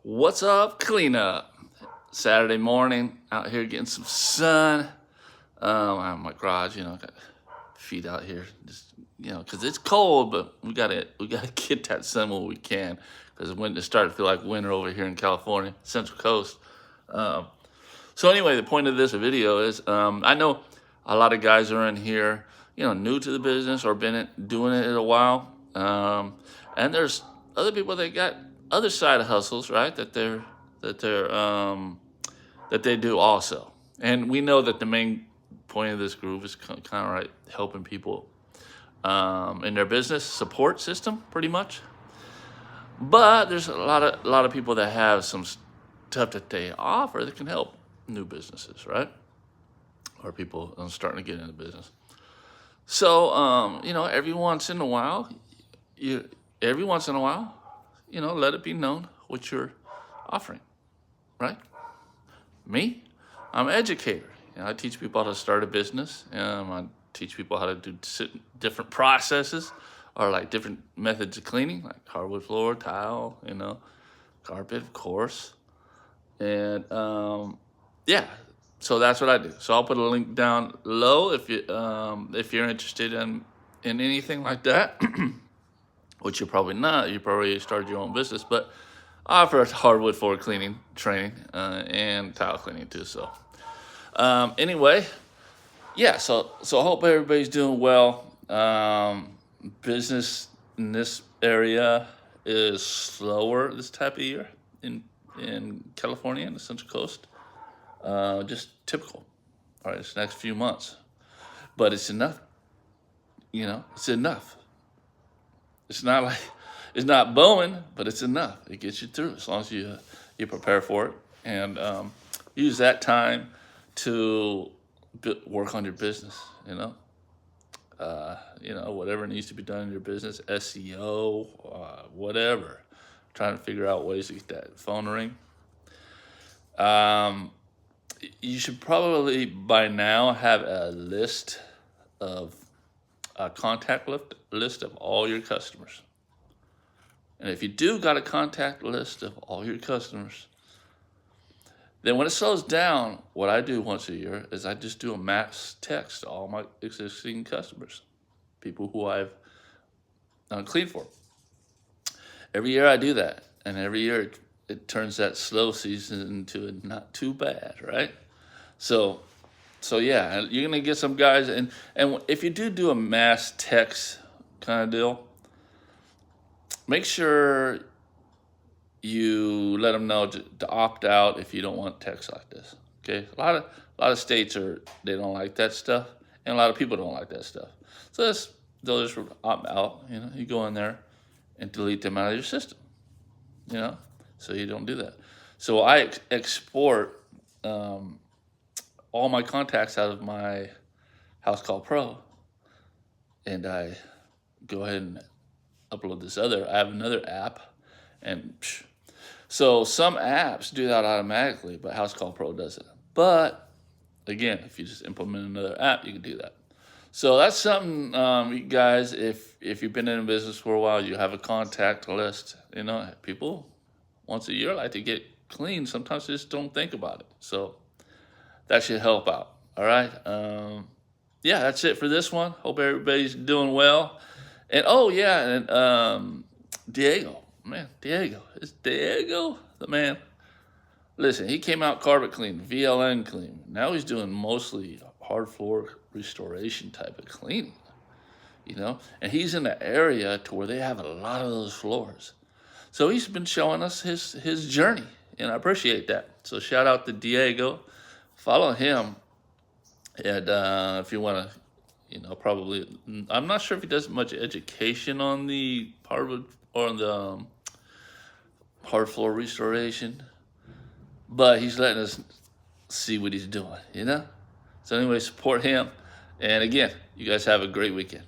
What's up, cleanup? Saturday morning, out here getting some sun. I'm in my garage, got feet out here, just because it's cold, but we gotta get that sun when we can, because it's starting to feel like winter over here in California, Central Coast. So anyway, the point of this video is, I know a lot of guys are in here, new to the business or been doing it a while, and there's other people that got other side hustles, right? That they do also. And we know that the main point of this group is kind of right helping people in their business support system, pretty much. But there's a lot of people that have some stuff that they offer that can help new businesses, right? Or people starting to get into business. So every once in a while, let it be known what you're offering, right? Me, I'm an educator. I teach people how to start a business. I teach people how to do different processes, or like different methods of cleaning, like hardwood floor, tile, carpet, of course. And so that's what I do. So I'll put a link down below if you're interested in anything like that. Which you're probably not. You probably started your own business, but I offer hardwood floor cleaning training and tile cleaning too. So anyway, yeah. So I hope everybody's doing well. Business in this area is slower this type of year in California and the Central Coast. Just typical. All right, it's the next few months, but it's enough. It's enough. It's not booming, but it's enough. It gets you through as long as you prepare for it and use that time to work on your business. Whatever needs to be done in your business, SEO, whatever. Trying to figure out ways to get that phone ring. You should probably by now have a contact list of all your customers. And if you do got a contact list of all your customers, then when it slows down, what I do once a year is I just do a mass text to all my existing customers, people who I've cleaned for. Every year I do that, and every year it turns that slow season into a not too bad, right? So yeah, you're gonna get some guys, and if you do a mass text kind of deal, make sure you let them know to opt out if you don't want text like this. Okay, a lot of states they don't like that stuff, and a lot of people don't like that stuff. So they'll just opt out. You go in there and delete them out of your system. So you don't do that. So I export all my contacts out of my House Call Pro, and I go ahead and upload this I have another app, and so some apps do that automatically, but House Call Pro does it. But again, if you just implement another app, you can do that. So that's something, you guys, if you've been in business for a while, you have a contact list. People once a year like to get clean. Sometimes they just don't think about it. So that should help out. All right. Yeah, that's it for this one. Hope everybody's doing well. And Diego. Man, is Diego the man? Listen, he came out carpet clean, VLN clean. Now he's doing mostly hard floor restoration type of cleaning. And he's in an area to where they have a lot of those floors. So he's been showing us his journey, and I appreciate that. So shout out to Diego. Follow him, and if you want to, probably, I'm not sure if he does much education on the hardwood or on the hard floor restoration, but he's letting us see what he's doing, So anyway, support him, and again, you guys have a great weekend.